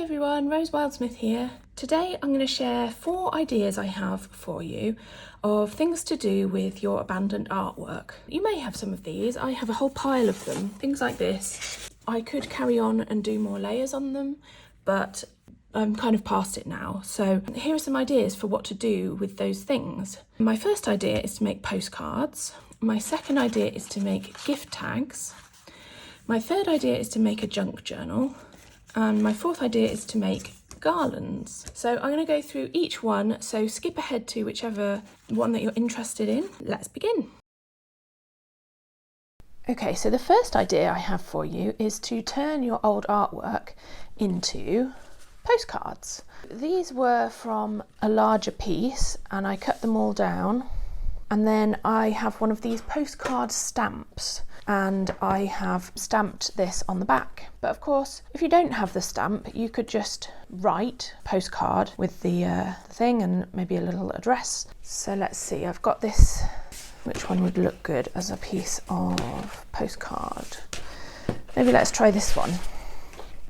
everyone, Rose Wildsmith here. Today I'm going to share 4 ideas I have for you of things to do with your abandoned artwork. You may have some of these. I have a whole pile of them, things like this. I could carry on and do more layers on them, but I'm kind of past it now. So here are some ideas for what to do with those things. My first idea is to make postcards. My second idea is to make gift tags. My third idea is to make a junk journal. And my fourth idea is to make garlands. So I'm going to go through each one, so skip ahead to whichever one that you're interested in. Let's begin. Okay, so the first idea I have for you is to turn your old artwork into postcards. These were from a larger piece and I cut them all down, and then I have one of these postcard stamps and I have stamped this on the back. But of course, if you don't have the stamp, you could just write postcard with the thing and maybe a little address. So let's see, I've got this. Which one would look good as a piece of postcard? Maybe let's try this one.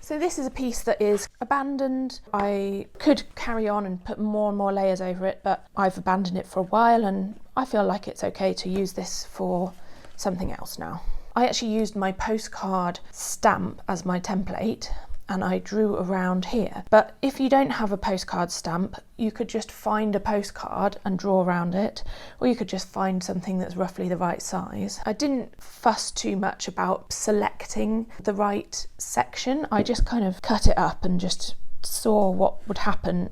So this is a piece that is abandoned. I could carry on and put more and more layers over it, but I've abandoned it for a while and I feel like it's okay to use this for something else now. I actually used my postcard stamp as my template and I drew around here. But if you don't have a postcard stamp, you could just find a postcard and draw around it, or you could just find something that's roughly the right size. I didn't fuss too much about selecting the right section. I just kind of cut it up and just saw what would happen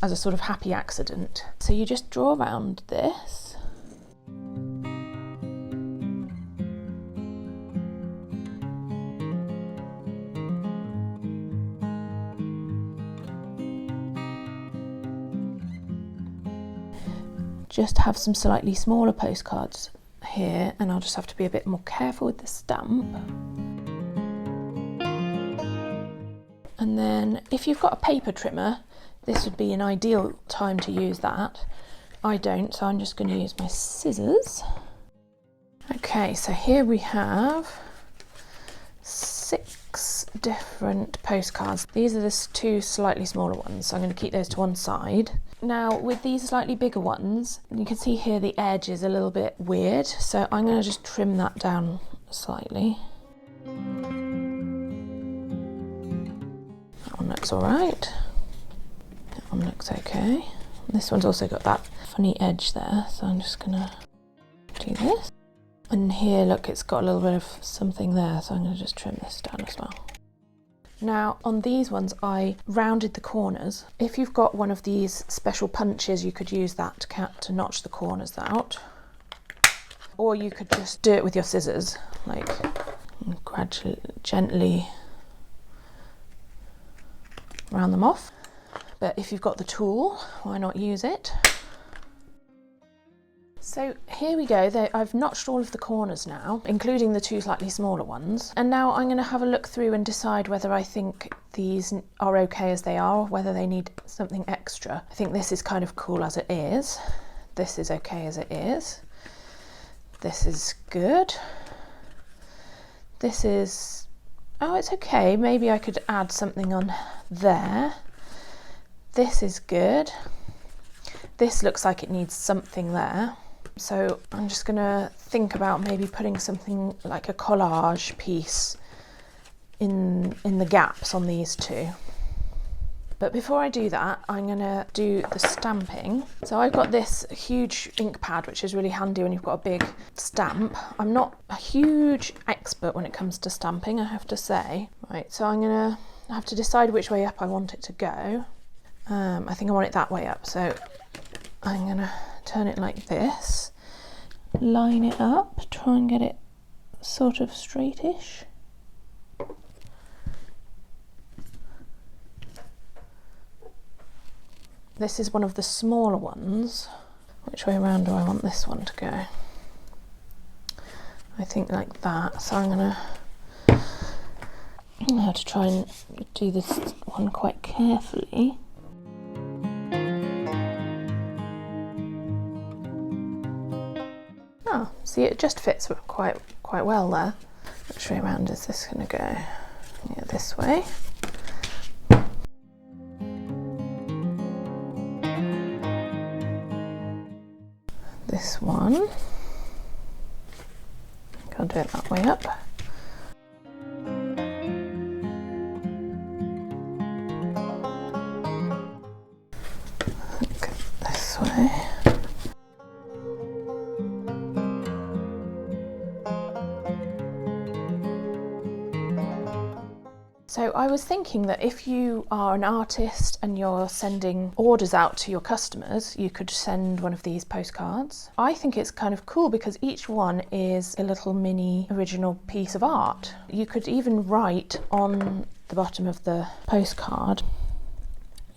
as a sort of happy accident. So you just draw around this. Just have some slightly smaller postcards here, and I'll just have to be a bit more careful with the stamp. And then if you've got a paper trimmer, this would be an ideal time to use that. I don't, so I'm just going to use my scissors. Okay, so here we have 6 different postcards. These are the 2 slightly smaller ones, so I'm going to keep those to one side. Now with these slightly bigger ones, you can see here the edge is a little bit weird, so I'm going to just trim that down slightly. That one looks alright. That one looks okay. This one's also got that funny edge there, so I'm just going to do this. And here, look, it's got a little bit of something there, so I'm going to just trim this down as well. Now on these ones I rounded the corners. If you've got one of these special punches, you could use that to notch the corners out. Or you could just do it with your scissors, like gradually, gently round them off. But if you've got the tool, why not use it? So here we go, I've notched all of the corners now, including the 2 slightly smaller ones. And now I'm going to have a look through and decide whether I think these are okay as they are or whether they need something extra. I think this is kind of cool as it is. This is okay as it is. This is good. This is, oh, it's okay. Maybe I could add something on there. This is good. This looks like it needs something there. So I'm just going to think about maybe putting something like a collage piece in the gaps on these 2. But before I do that, I'm going to do the stamping. So I've got this huge ink pad, which is really handy when you've got a big stamp. I'm not a huge expert when it comes to stamping, I have to say. Right, so I'm going to have to decide which way up I want it to go. I think I want it that way up, so I'm going to turn it like this, line it up, try and get it sort of straightish. This is one of the smaller ones. Which way around do I want this one to go? I think like that, so I'm going to have to try and do this one quite carefully. Oh, see, it just fits quite well there. Which way around is this going to go? Yeah, this way. this one. I'll do it that way up. Look this way. So I was thinking that if you are an artist and you're sending orders out to your customers, you could send one of these postcards. I think it's kind of cool because each one is a little mini original piece of art. You could even write on the bottom of the postcard,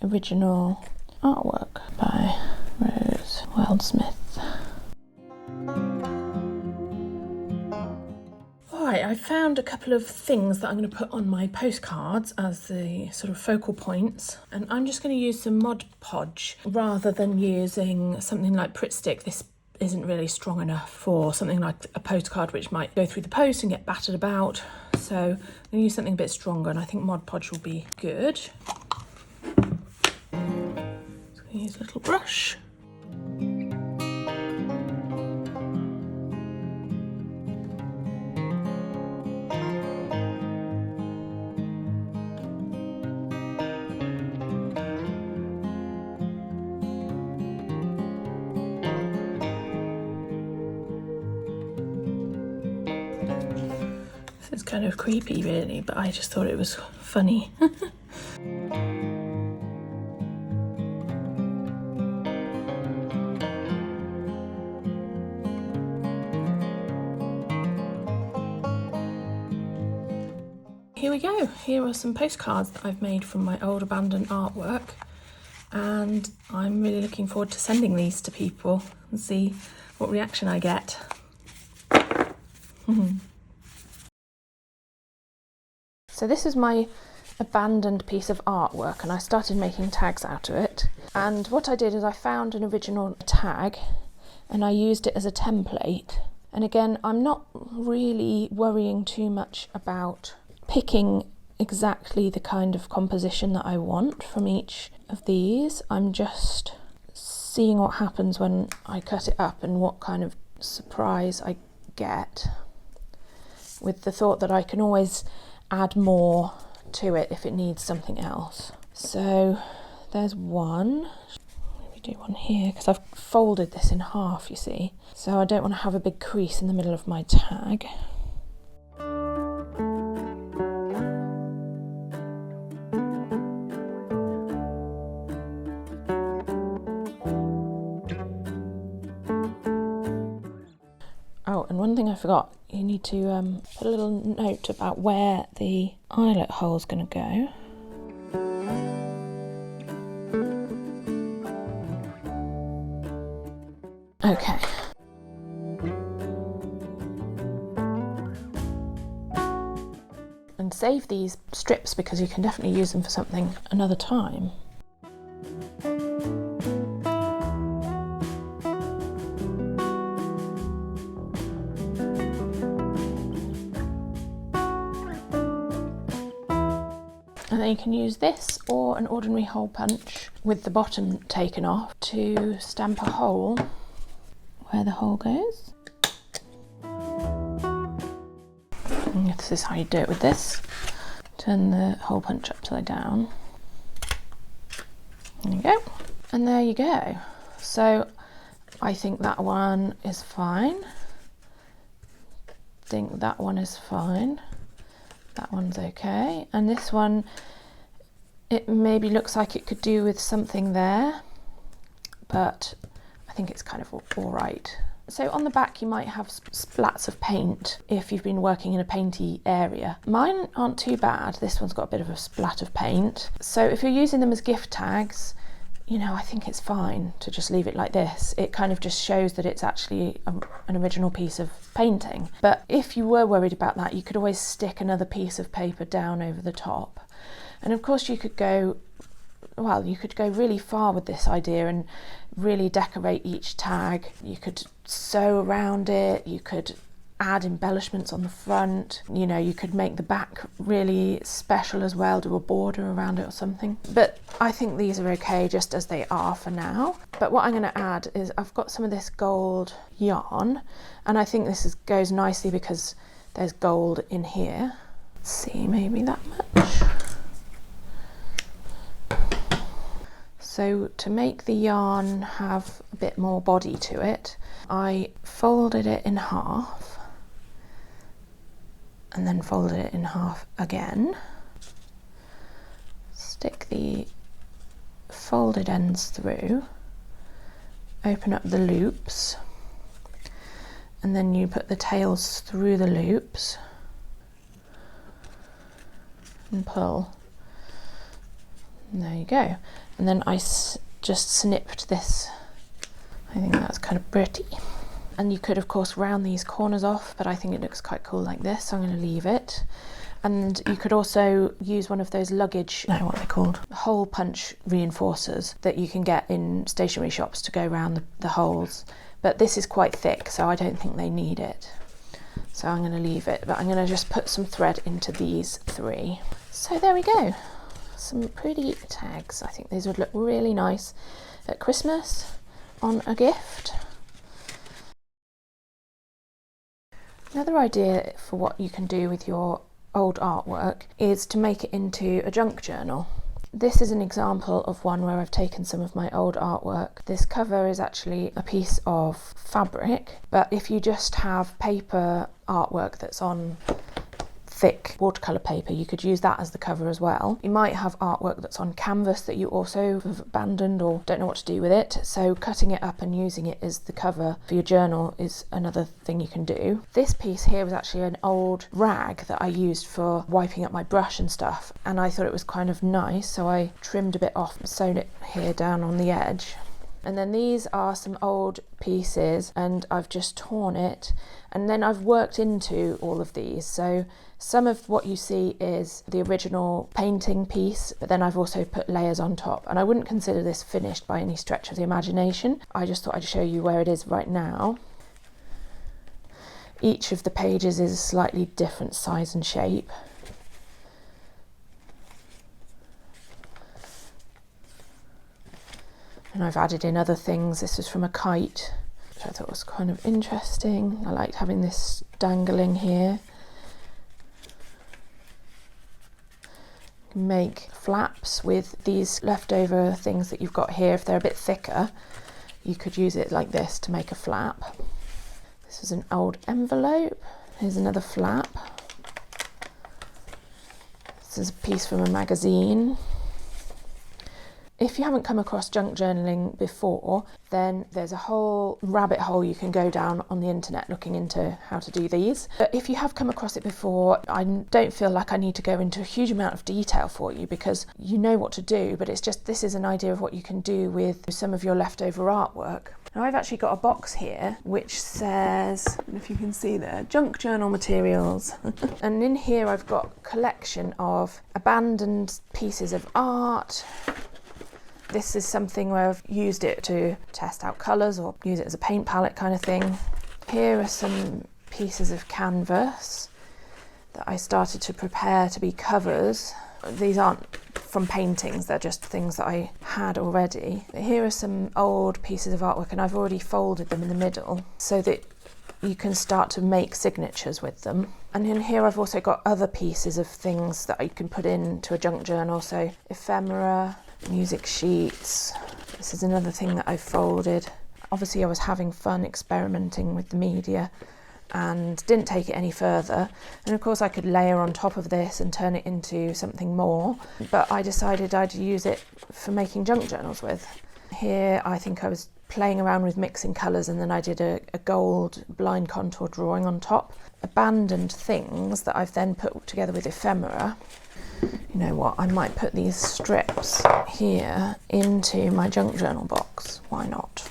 original artwork by Rose Wildsmith. Right, I found a couple of things that I'm going to put on my postcards as the sort of focal points, and I'm just going to use some Mod Podge rather than using something like Pritt Stick. This isn't really strong enough for something like a postcard which might go through the post and get battered about, so I'm going to use something a bit stronger, and I think Mod Podge will be good. So I'm going to use a little brush. It's kind of creepy really, but I just thought it was funny. Here we go. Here are some postcards that I've made from my old abandoned artwork, and I'm really looking forward to sending these to people and see what reaction I get. So this is my abandoned piece of artwork, and I started making tags out of it. And what I did is I found an original tag and I used it as a template. And again, I'm not really worrying too much about picking exactly the kind of composition that I want from each of these. I'm just seeing what happens when I cut it up and what kind of surprise I get, with the thought that I can always add more to it if it needs something else. So there's one. Maybe do one here because I've folded this in half, you see. So I don't want to have a big crease in the middle of my tag. Oh, and one thing I forgot, you need to put a little note about where the eyelet hole is going to go. Okay. And save these strips because you can definitely use them for something another time. And then you can use this or an ordinary hole punch with the bottom taken off to stamp a hole where the hole goes. And this is how you do it with this. Turn the hole punch upside down. There you go. And there you go. So I think that one is fine. I think that one is fine. That one's okay, and this one, it maybe looks like it could do with something there, but I think it's kind of all right. So on the back you might have splats of paint if you've been working in a painty area. Mine aren't too bad. This one's got a bit of a splat of paint. So if you're using them as gift tags, you know, I think it's fine to just leave it like this. It kind of just shows that it's actually an original piece of painting. But if you were worried about that, you could always stick another piece of paper down over the top. And of course you could go, well, you could go really far with this idea and really decorate each tag. You could sew around it, you could add embellishments on the front. You know, you could make the back really special as well, do a border around it or something. But I think these are okay just as they are for now. But what I'm going to add is I've got some of this gold yarn, and I think this goes nicely because there's gold in here. Let's see, maybe that much. So to make the yarn have a bit more body to it, I folded it in half and then folded it in half again. Stick the folded ends through, open up the loops, and then you put the tails through the loops and pull. And there you go. And then I just snipped this. I think that's kind of pretty. And you could of course round these corners off, but I think it looks quite cool like this, so I'm going to leave it. And you could also use one of those luggage, I don't know what they're called, hole punch reinforcers that you can get in stationery shops to go around the holes. But this is quite thick, so I don't think they need it. So I'm going to leave it, but I'm going to just put some thread into these three. So there we go. Some pretty tags. I think these would look really nice at Christmas on a gift. Another idea for what you can do with your old artwork is to make it into a junk journal. This is an example of one where I've taken some of my old artwork. This cover is actually a piece of fabric, but if you just have paper artwork that's on thick watercolour paper, you could use that as the cover as well. You might have artwork that's on canvas that you also have abandoned or don't know what to do with it, so cutting it up and using it as the cover for your journal is another thing you can do. This piece here was actually an old rag that I used for wiping up my brush and stuff, and I thought it was kind of nice, so I trimmed a bit off and sewn it here down on the edge. And then these are some old pieces, and I've just torn it, and then I've worked into all of these. So some of what you see is the original painting piece, but then I've also put layers on top, and I wouldn't consider this finished by any stretch of the imagination. I just thought I'd show you where it is right now. Each of the pages is a slightly different size and shape. And I've added in other things. This was from a kite, which I thought was kind of interesting. I liked having this dangling here. Make flaps with these leftover things that you've got here. If they're a bit thicker, you could use it like this to make a flap. This is an old envelope. Here's another flap. This is a piece from a magazine. If you haven't come across junk journaling before, then there's a whole rabbit hole you can go down on the internet looking into how to do these. But if you have come across it before, I don't feel like I need to go into a huge amount of detail for you because you know what to do, but it's just this is an idea of what you can do with some of your leftover artwork. Now I've actually got a box here which says, I don't know if you can see there, junk journal materials. And in here I've got a collection of abandoned pieces of art. This is something where I've used it to test out colours or use it as a paint palette kind of thing. Here are some pieces of canvas that I started to prepare to be covers. These aren't from paintings, they're just things that I had already. Here are some old pieces of artwork, and I've already folded them in the middle so that you can start to make signatures with them. And in here I've also got other pieces of things that I can put into a junk journal, so ephemera, music sheets. This is another thing that I've folded. Obviously I was having fun experimenting with the media and didn't take it any further, and of course I could layer on top of this and turn it into something more, but I decided I'd use it for making junk journals with. Here I think I was playing around with mixing colours, and then I did a gold blind contour drawing on top. Abandoned things that I've then put together with ephemera. You know what, I might put these strips here into my junk journal box. Why not?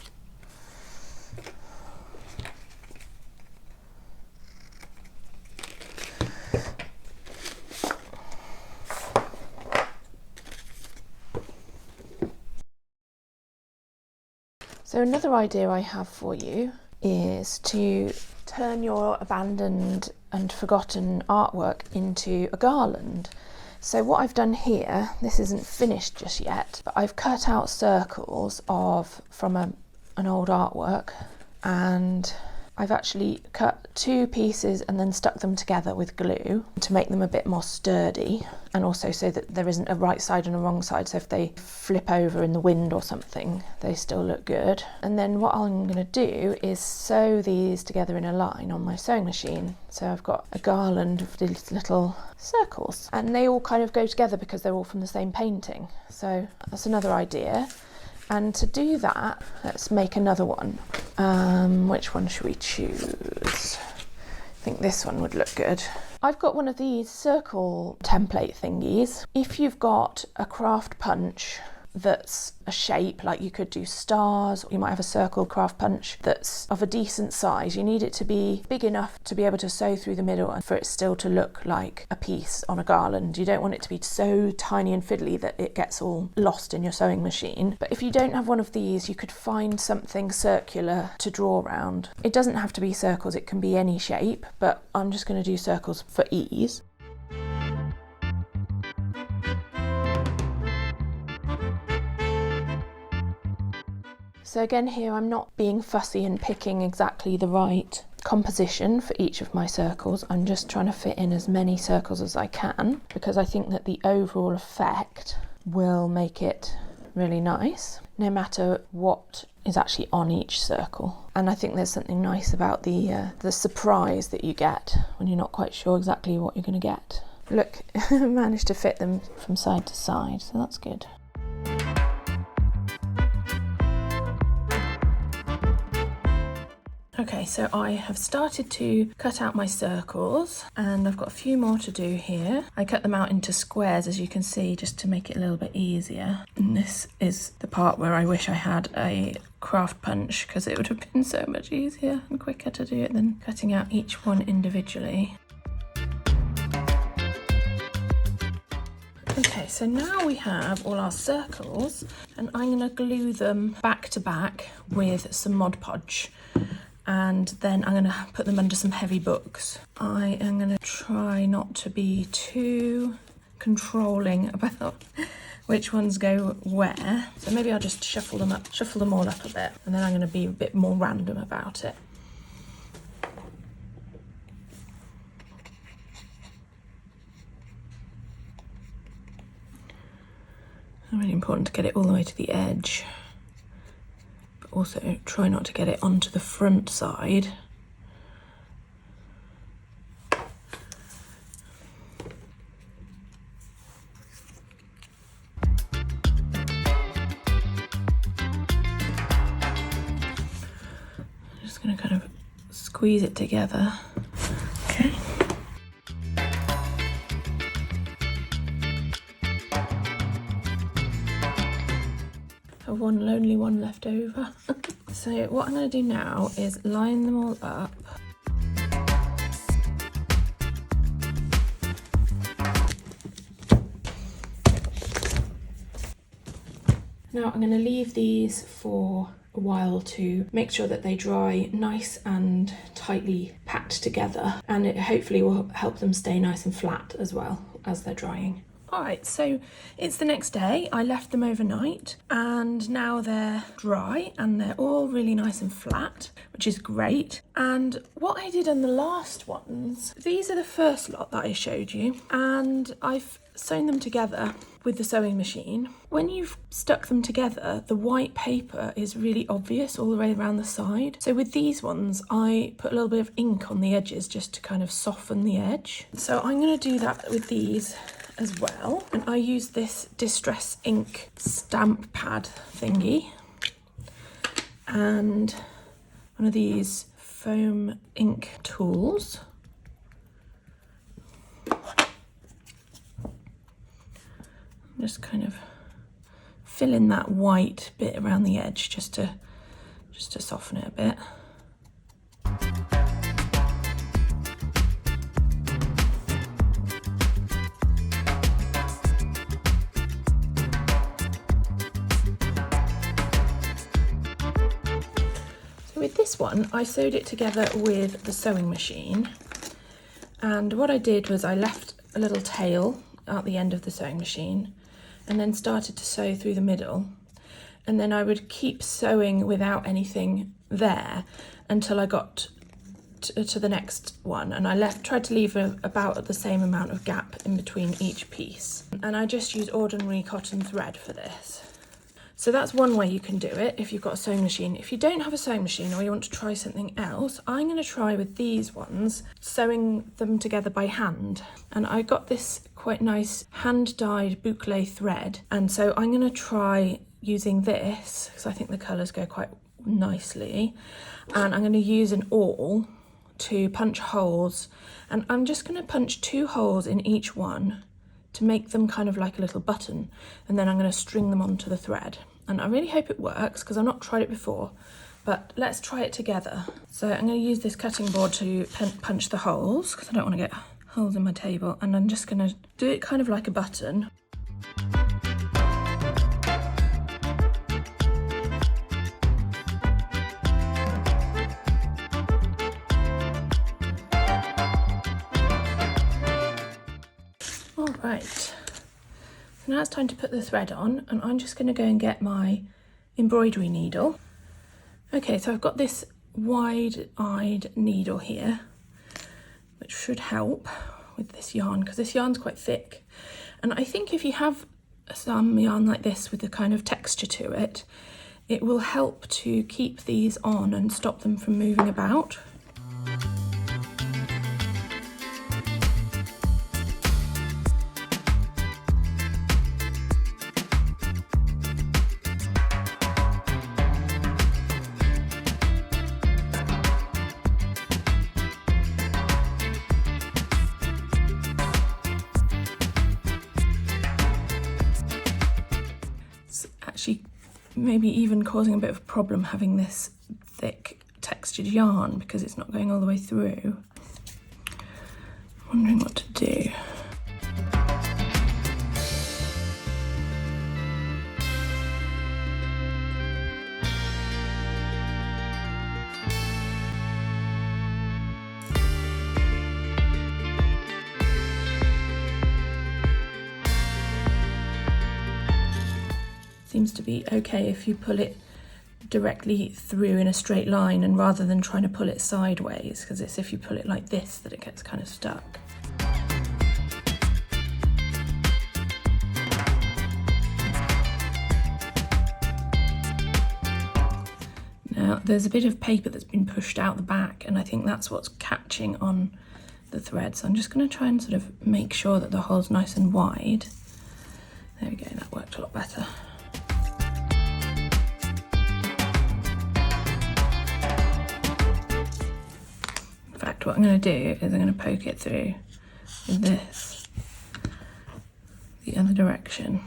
So another idea I have for you is to turn your abandoned and forgotten artwork into a garland. So what I've done here, this isn't finished just yet, but I've cut out circles from an old artwork, and I've actually cut 2 pieces and then stuck them together with glue to make them a bit more sturdy, and also so that there isn't a right side and a wrong side, so if they flip over in the wind or something, they still look good. And then what I'm going to do is sew these together in a line on my sewing machine. So I've got a garland of these little circles, and they all kind of go together because they're all from the same painting. So that's another idea. And to do that, let's make another one. Which one should we choose? I think this one would look good. I've got one of these circle template thingies. If you've got a craft punch that's a shape, like you could do stars, or you might have a circle craft punch that's of a decent size, you need it to be big enough to be able to sew through the middle and for it still to look like a piece on a garland. You don't want it to be so tiny and fiddly that it gets all lost in your sewing machine. But if you don't have one of these, you could find something circular to draw around. It doesn't have to be circles, it can be any shape, but I'm just going to do circles for ease. So again here I'm not being fussy and picking exactly the right composition for each of my circles. I'm just trying to fit in as many circles as I can, because I think that the overall effect will make it really nice, no matter what is actually on each circle. And I think there's something nice about the surprise that you get when you're not quite sure exactly what you're going to get. Look, I managed to fit them from side to side, so that's good. Okay, so I have started to cut out my circles, and I've got a few more to do here. I cut them out into squares, as you can see, just to make it a little bit easier. And this is the part where I wish I had a craft punch, because it would have been so much easier and quicker to do it than cutting out each one individually. Okay, so now we have all our circles, and I'm going to glue them back to back with some Mod Podge. And then I'm going to put them under some heavy books. I am going to try not to be too controlling about which ones go where. So maybe I'll just shuffle them all up a bit, and then I'm going to be a bit more random about it. It's really important to get it all the way to the edge. Also try not to get it onto the front side. I'm just going to kind of squeeze it together. Okay. One lonely one left over. So what I'm going to do now is line them all up. Now I'm going to leave these for a while to make sure that they dry nice and tightly packed together, and it hopefully will help them stay nice and flat as well as they're drying. Alright, so it's the next day. I left them overnight and now they're dry and they're all really nice and flat, which is great. And what I did on the last ones, these are the first lot that I showed you, and I've sewn them together with the sewing machine. When you've stuck them together, the white paper is really obvious all the way around the side. So with these ones, I put a little bit of ink on the edges just to kind of soften the edge. So I'm going to do that with these as well, and I use this Distress ink stamp pad thingy and one of these foam ink tools. Just kind of fill in that white bit around the edge just to soften it a bit. With this one, I sewed it together with the sewing machine, and what I did was I left a little tail at the end of the sewing machine and then started to sew through the middle, and then I would keep sewing without anything there until I got to the next one, and I tried to leave about the same amount of gap in between each piece, and I just used ordinary cotton thread for this. So that's one way you can do it if you've got a sewing machine. If you don't have a sewing machine or you want to try something else, I'm going to try with these ones, sewing them together by hand. And I got this quite nice hand-dyed boucle thread, and so I'm going to try using this because I think the colours go quite nicely, and I'm going to use an awl to punch holes, and I'm just going to punch 2 holes in each one to make them kind of like a little button, and then I'm going to string them onto the thread. And I really hope it works because I've not tried it before, but let's try it together. So I'm going to use this cutting board to punch the holes because I don't want to get holes in my table, and I'm just going to do it kind of like a button. Right, so now it's time to put the thread on, and I'm just going to go and get my embroidery needle. Okay, so I've got this wide-eyed needle here, which should help with this yarn because this yarn's quite thick. And I think if you have some yarn like this with a kind of texture to it, it will help to keep these on and stop them from moving about. Actually maybe even causing a bit of a problem having this thick textured yarn because it's not going all the way through. Wondering what to do. Seems to be okay if you pull it directly through in a straight line, and rather than trying to pull it sideways, because it's if you pull it like this that it gets kind of stuck. Now there's a bit of paper that's been pushed out the back, and I think that's what's catching on the thread, so I'm just going to try and sort of make sure that the hole's nice and wide. There we go, that worked a lot better. What I'm going to do is I'm going to poke it through with this the other direction.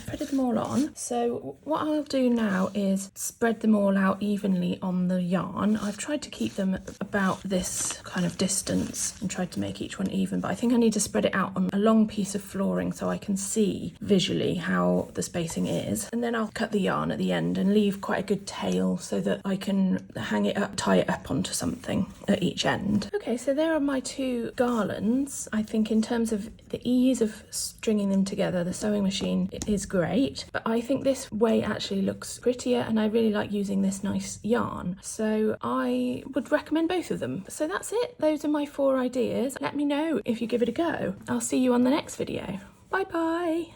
Threaded them all on. So what I'll do now is spread them all out evenly on the yarn. I've tried to keep them about this kind of distance and tried to make each one even, but I think I need to spread it out on a long piece of flooring so I can see visually how the spacing is. And then I'll cut the yarn at the end and leave quite a good tail so that I can hang it up, tie it up onto something at each end. Okay, so there are my 2 garlands. I think in terms of the ease of stringing them together, the sewing machine is great, but I think this way actually looks prettier, and I really like using this nice yarn, so I would recommend both of them. So that's it. Those are my 4 ideas. Let me know if you give it a go. I'll see you on the next video. Bye bye.